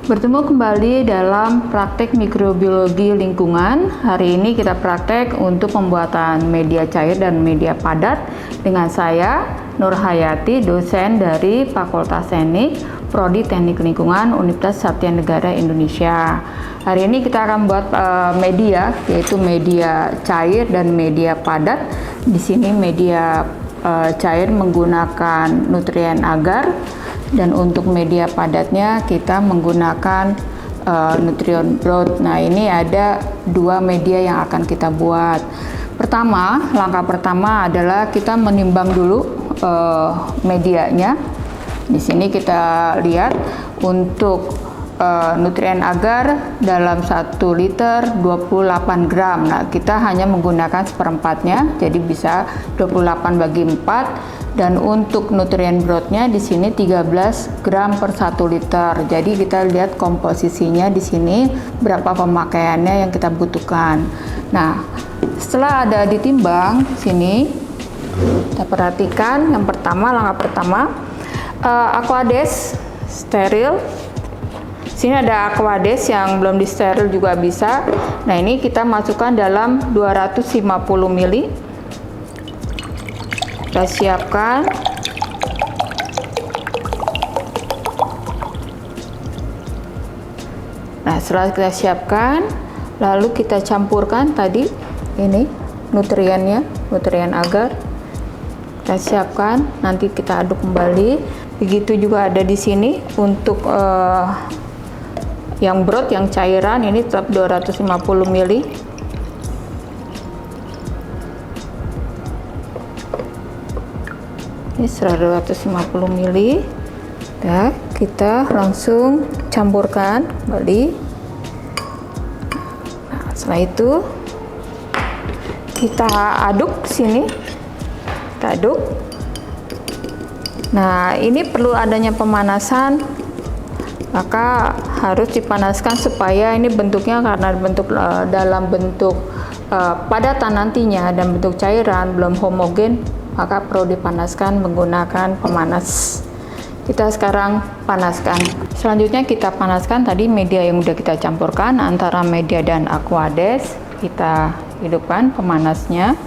Bertemu kembali dalam praktek mikrobiologi lingkungan. Hari ini kita praktek untuk pembuatan media cair dan media padat dengan saya, Nur Hayati, dosen dari Fakultas Teknik, Prodi Teknik Lingkungan, Universitas Satya Negara Indonesia. Hari ini kita akan buat media, yaitu media cair dan media padat. Di sini media cair menggunakan nutrien agar, dan untuk media padatnya kita menggunakan nutrien broth. Nah, ini ada dua media yang akan kita buat. Langkah pertama adalah kita menimbang dulu medianya. Di sini kita lihat untuk nutrien agar dalam 1 liter 28 gram. Nah, kita hanya menggunakan seperempatnya, jadi bisa 28 bagi 4. Dan untuk nutrien brothnya di sini 13 gram per 1 liter. Jadi kita lihat komposisinya di sini berapa pemakaiannya yang kita butuhkan. Nah, setelah ada ditimbang sini, kita perhatikan yang pertama, langkah pertama, Aquades steril. Sini ada Aquades yang belum disteril juga bisa. Nah, ini kita masukkan dalam 250 ml. Kita siapkan. Nah, setelah kita siapkan, lalu kita campurkan tadi ini nutriennya, nutrien agar. Kita siapkan, nanti kita aduk kembali. Begitu juga ada di sini untuk yang broth, yang cairan, ini tetap 250 ml. Ini 250 ml. Nah, kita langsung campurkan kembali. Nah, setelah itu kita aduk sini. Kita aduk. Nah, ini perlu adanya pemanasan, maka harus dipanaskan supaya ini bentuknya, karena bentuk dalam bentuk padatan nantinya dan bentuk cairan belum homogen, maka perlu dipanaskan menggunakan pemanas. Kita sekarang panaskan. Selanjutnya kita panaskan tadi media yang udah kita campurkan antara media dan Aquades. Kita hidupkan pemanasnya.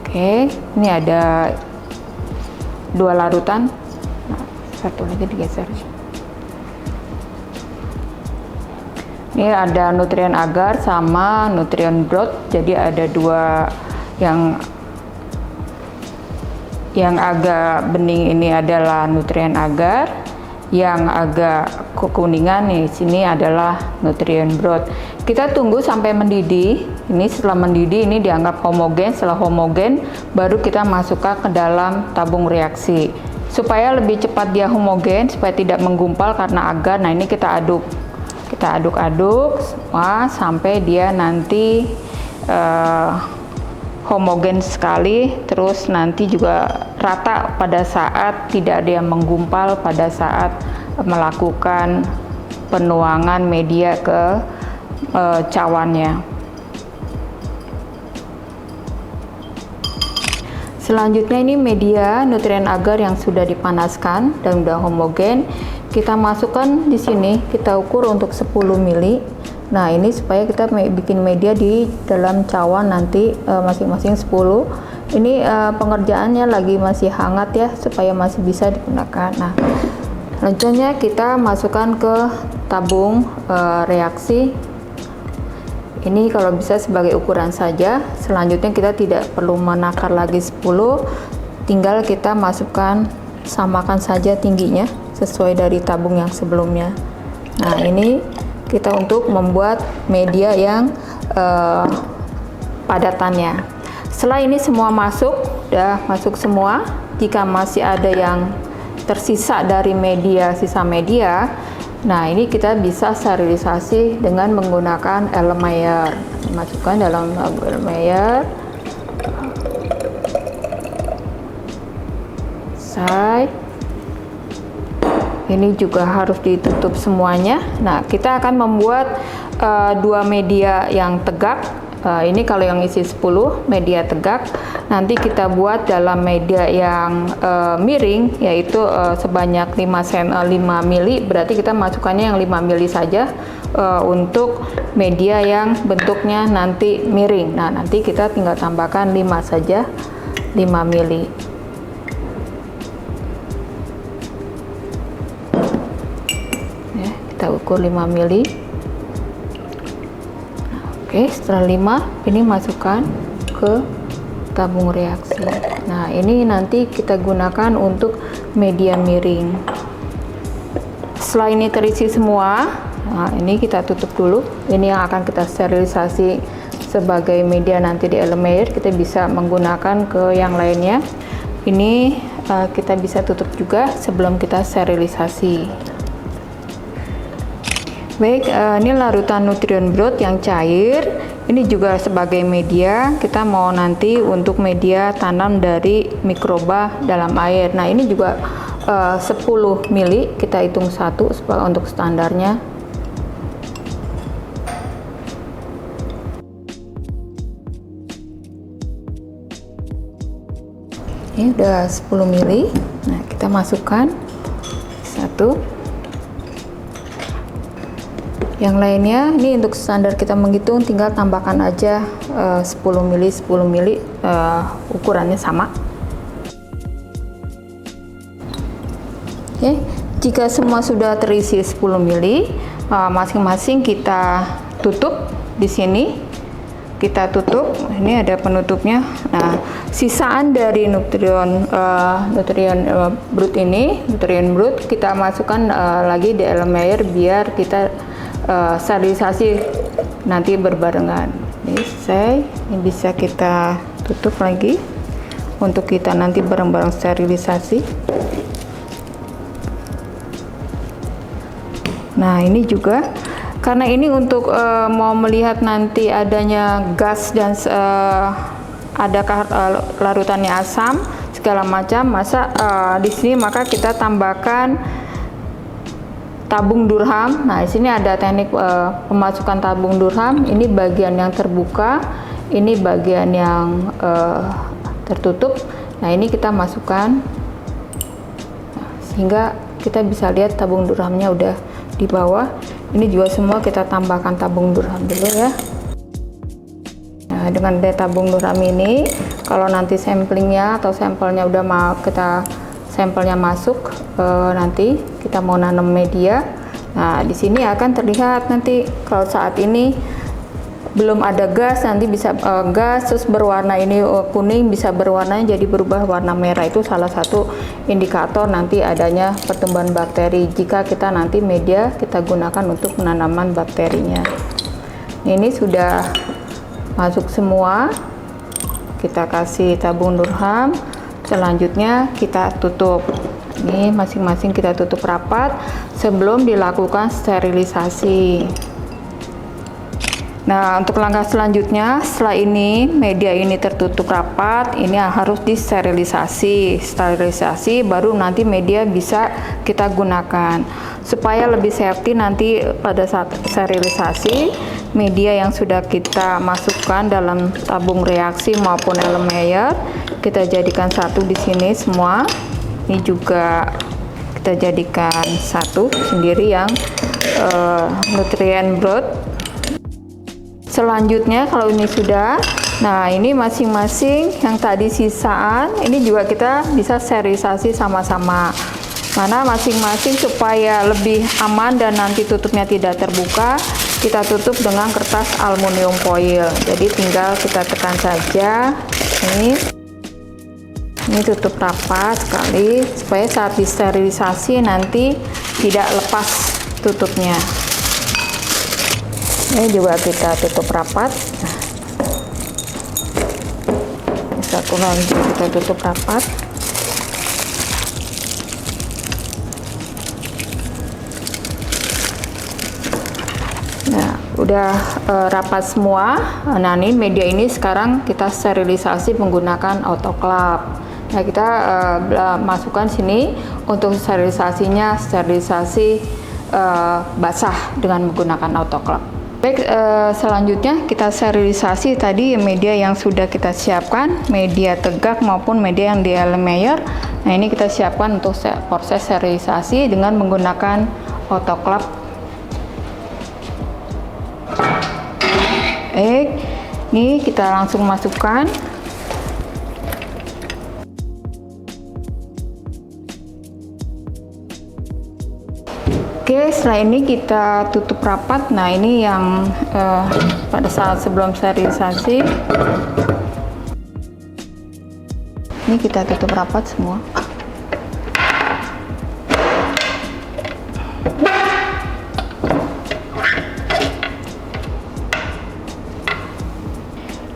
Oke, ini ada 2 larutan. Nah, satu lagi digeser. Ini ada nutrien agar sama nutrien broth, jadi ada 2. Yang agak bening ini adalah nutrien agar, yang agak kekuningan nih sini adalah nutrien broth. Kita tunggu sampai mendidih. Ini setelah mendidih ini dianggap homogen. Setelah homogen baru kita masukkan ke dalam tabung reaksi supaya lebih cepat dia homogen, supaya tidak menggumpal karena agar. Nah, ini kita aduk. Kita aduk-aduk semua sampai dia nanti homogen sekali, terus nanti juga rata pada saat tidak ada yang menggumpal pada saat melakukan penuangan media ke cawannya. Selanjutnya ini media nutrien agar yang sudah dipanaskan dan sudah homogen, kita masukkan di sini, kita ukur untuk 10 ml. Nah, ini supaya kita bikin media di dalam cawan nanti masing-masing 10. Ini pengerjaannya lagi masih hangat ya, supaya masih bisa digunakan. Nah, selanjutnya kita masukkan ke tabung reaksi. Ini kalau bisa sebagai ukuran saja. Selanjutnya kita tidak perlu menakar lagi 10, tinggal kita masukkan, samakan saja tingginya sesuai dari tabung yang sebelumnya. Nah, ini kita untuk membuat media yang padatannya. Setelah ini semua masuk, udah masuk semua. Jika masih ada yang tersisa dari media, sisa media, nah ini kita bisa sterilisasi dengan menggunakan Erlenmeyer. Masukkan dalam Erlenmeyer. Ini juga harus ditutup semuanya. Nah, kita akan membuat 2 media yang tegak. Ini kalau yang isi 10 media tegak, nanti kita buat dalam media yang miring, yaitu sebanyak 5 mili, berarti kita masukkannya yang 5 mili saja untuk media yang bentuknya nanti miring. Nah, nanti kita tinggal tambahkan 5 saja, 5 mili. Ya, kita ukur 5 mili. Oke, setelah 5 ini masukkan ke tabung reaksi. Nah, ini nanti kita gunakan untuk media miring. Setelah ini terisi semua, nah ini kita tutup dulu. Ini yang akan kita sterilisasi sebagai media nanti di Erlenmeyer. Kita bisa menggunakan ke yang lainnya. Ini kita bisa tutup juga sebelum kita sterilisasi. Baik, ini larutan Nutrien broth yang cair. Ini juga sebagai media, kita mau nanti untuk media tanam dari mikroba dalam air. Nah, ini juga 10 mili, kita hitung 1 untuk standarnya. Ini udah 10 mili. Nah, kita masukkan 1. Yang lainnya, ini untuk standar kita menghitung, tinggal tambahkan aja 10 mili, 10 mili, ukurannya sama. Oke, jika semua sudah terisi 10 mili, masing-masing kita tutup di sini. Kita tutup, ini ada penutupnya. Nah, sisaan dari Nutrien broth kita masukkan lagi di Erlenmeyer biar kita sterilisasi nanti berbarengan. Ini bisa kita tutup lagi untuk kita nanti bareng-bareng sterilisasi. Nah, ini juga karena ini untuk mau melihat nanti adanya gas dan adakah larutannya asam segala macam, di sini maka kita tambahkan tabung Durham. Nah, di sini ada teknik pemasukan tabung Durham. Ini bagian yang terbuka, ini bagian yang tertutup. Nah, ini kita masukkan, sehingga kita bisa lihat tabung Durhamnya udah di bawah. Ini juga semua kita tambahkan tabung Durham dulu ya. Nah, dengan tabung Durham ini, kalau nanti samplingnya atau sampelnya udah mau sampelnya masuk, nanti kita mau nanam media. Nah, di sini akan terlihat nanti kalau saat ini belum ada gas, nanti bisa gas terus berwarna ini kuning, bisa berwarnanya jadi berubah warna merah. Itu salah satu indikator nanti adanya pertumbuhan bakteri jika kita nanti media kita gunakan untuk penanaman bakterinya. Ini sudah masuk semua, kita kasih tabung Durham. Selanjutnya kita tutup. Ini masing-masing kita tutup rapat sebelum dilakukan sterilisasi. Nah, untuk langkah selanjutnya, setelah ini media ini tertutup rapat, ini harus disterilisasi. Sterilisasi baru nanti media bisa kita gunakan. Supaya lebih safety nanti pada saat sterilisasi, media yang sudah kita masukkan dalam tabung reaksi maupun Erlenmeyer, kita jadikan satu di sini semua. Ini juga kita jadikan satu sendiri yang Nutrien broth. Selanjutnya kalau ini sudah, nah ini masing-masing yang tadi sisaan, ini juga kita bisa sterilisasi sama-sama. Mana masing-masing supaya lebih aman dan nanti tutupnya tidak terbuka, kita tutup dengan kertas aluminium foil. Jadi tinggal kita tekan saja. Ini tutup rapat sekali supaya saat disterilisasi nanti tidak lepas tutupnya. Ini juga kita tutup rapat. Satu lagi kita tutup rapat. Nah, udah rapat semua. Nah, ini media ini sekarang kita sterilisasi menggunakan autoclave. Nah, kita masukkan sini untuk sterilisasinya, sterilisasi basah dengan menggunakan autoclave. Baik, selanjutnya kita sterilisasi tadi media yang sudah kita siapkan, media tegak maupun media yang di Erlenmeyer. Nah, ini kita siapkan untuk proses sterilisasi dengan menggunakan autoclave. Baik, ini kita langsung masukkan. Oke, setelah ini kita tutup rapat. Nah, ini yang pada saat sebelum sterilisasi. Ini kita tutup rapat semua.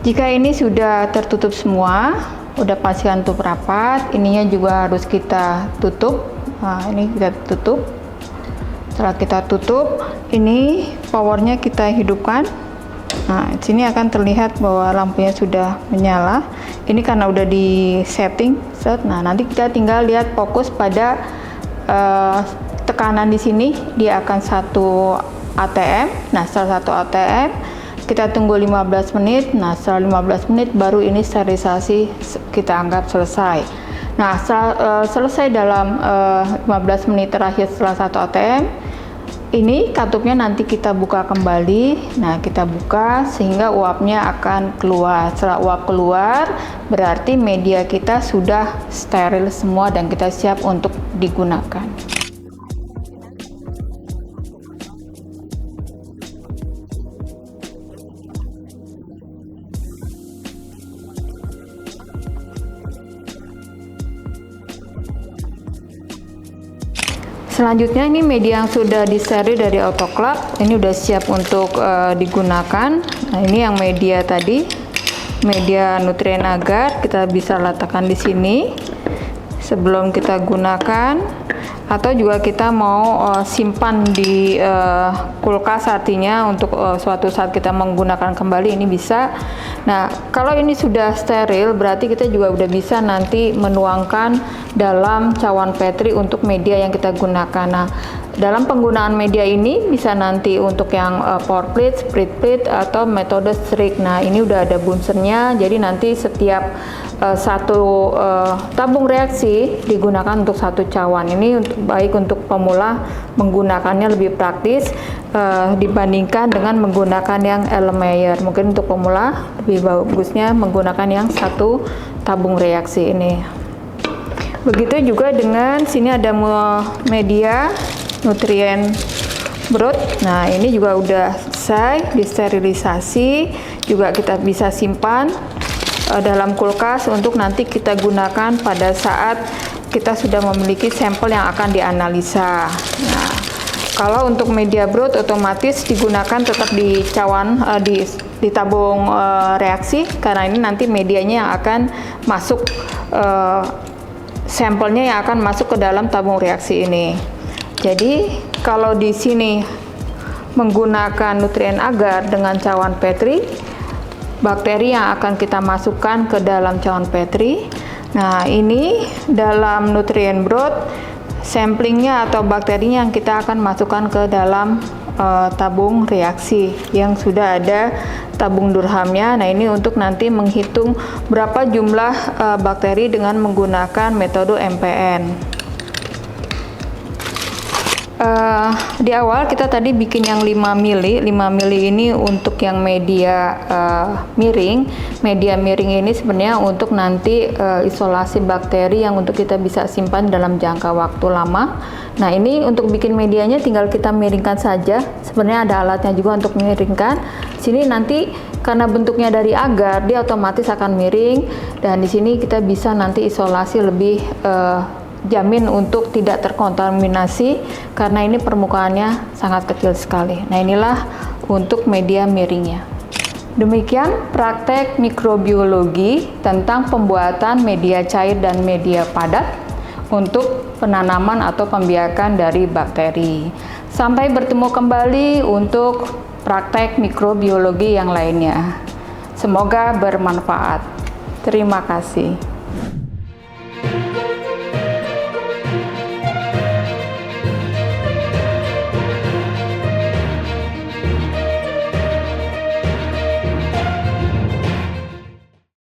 Jika ini sudah tertutup semua, udah pastikan tutup rapat. Ininya juga harus kita tutup. Nah, ini kita tutup. Setelah kita tutup, ini powernya kita hidupkan. Nah, di sini akan terlihat bahwa lampunya sudah menyala. Ini karena udah di setting. Nah, nanti kita tinggal lihat fokus pada tekanan di sini. Dia akan 1 atm. Nah, setelah 1 atm, kita tunggu 15 menit. Nah, setelah 15 menit baru ini sterilisasi kita anggap selesai. Nah, selesai dalam 15 menit terakhir setelah 1 atm, ini katupnya nanti kita buka kembali. Nah, kita buka sehingga uapnya akan keluar. Setelah uap keluar, berarti media kita sudah steril semua dan kita siap untuk digunakan. Selanjutnya ini media yang sudah disteril dari autoclave, ini udah siap untuk digunakan. Nah, ini yang media tadi, media nutrien agar kita bisa letakkan di sini sebelum kita gunakan, atau juga kita mau simpan di kulkas, artinya untuk suatu saat kita menggunakan kembali ini bisa. Nah, kalau ini sudah steril berarti kita juga udah bisa nanti menuangkan dalam cawan Petri untuk media yang kita gunakan. Nah, dalam penggunaan media ini bisa nanti untuk yang pour plate, split plate, atau metode Strict. Nah, ini udah ada bunsernya, jadi nanti setiap satu tabung reaksi digunakan untuk satu cawan. Ini baik untuk pemula menggunakannya lebih praktis dibandingkan dengan menggunakan yang Erlenmeyer. Mungkin untuk pemula lebih bagusnya menggunakan yang satu tabung reaksi ini. Begitu juga dengan sini ada media nutrien broth. Nah, ini juga udah selesai disterilisasi, juga kita bisa simpan dalam kulkas untuk nanti kita gunakan pada saat kita sudah memiliki sampel yang akan dianalisa. Nah, kalau untuk media broth otomatis digunakan tetap di cawan di tabung reaksi, karena ini nanti medianya yang akan masuk, sampelnya yang akan masuk ke dalam tabung reaksi ini. Jadi kalau di sini menggunakan nutrien agar dengan cawan Petri, bakteri yang akan kita masukkan ke dalam cawan Petri. Nah, ini dalam nutrien broth, samplingnya atau bakterinya yang kita akan masukkan ke dalam tabung reaksi yang sudah ada tabung Durhamnya. Nah, ini untuk nanti menghitung berapa jumlah bakteri dengan menggunakan metode MPN. Di awal kita tadi bikin yang 5 mili. 5 mili ini untuk yang media miring. Media miring ini sebenarnya untuk nanti isolasi bakteri yang untuk kita bisa simpan dalam jangka waktu lama. Nah, ini untuk bikin medianya tinggal kita miringkan saja. Sebenarnya ada alatnya juga untuk miringkan. Sini nanti karena bentuknya dari agar, dia otomatis akan miring, dan di sini kita bisa nanti isolasi lebih jamin untuk tidak terkontaminasi karena ini permukaannya sangat kecil sekali. Nah, inilah untuk media miringnya. Demikian praktek mikrobiologi tentang pembuatan media cair dan media padat untuk penanaman atau pembiakan dari bakteri. Sampai bertemu kembali untuk praktek mikrobiologi yang lainnya. Semoga bermanfaat. Terima kasih.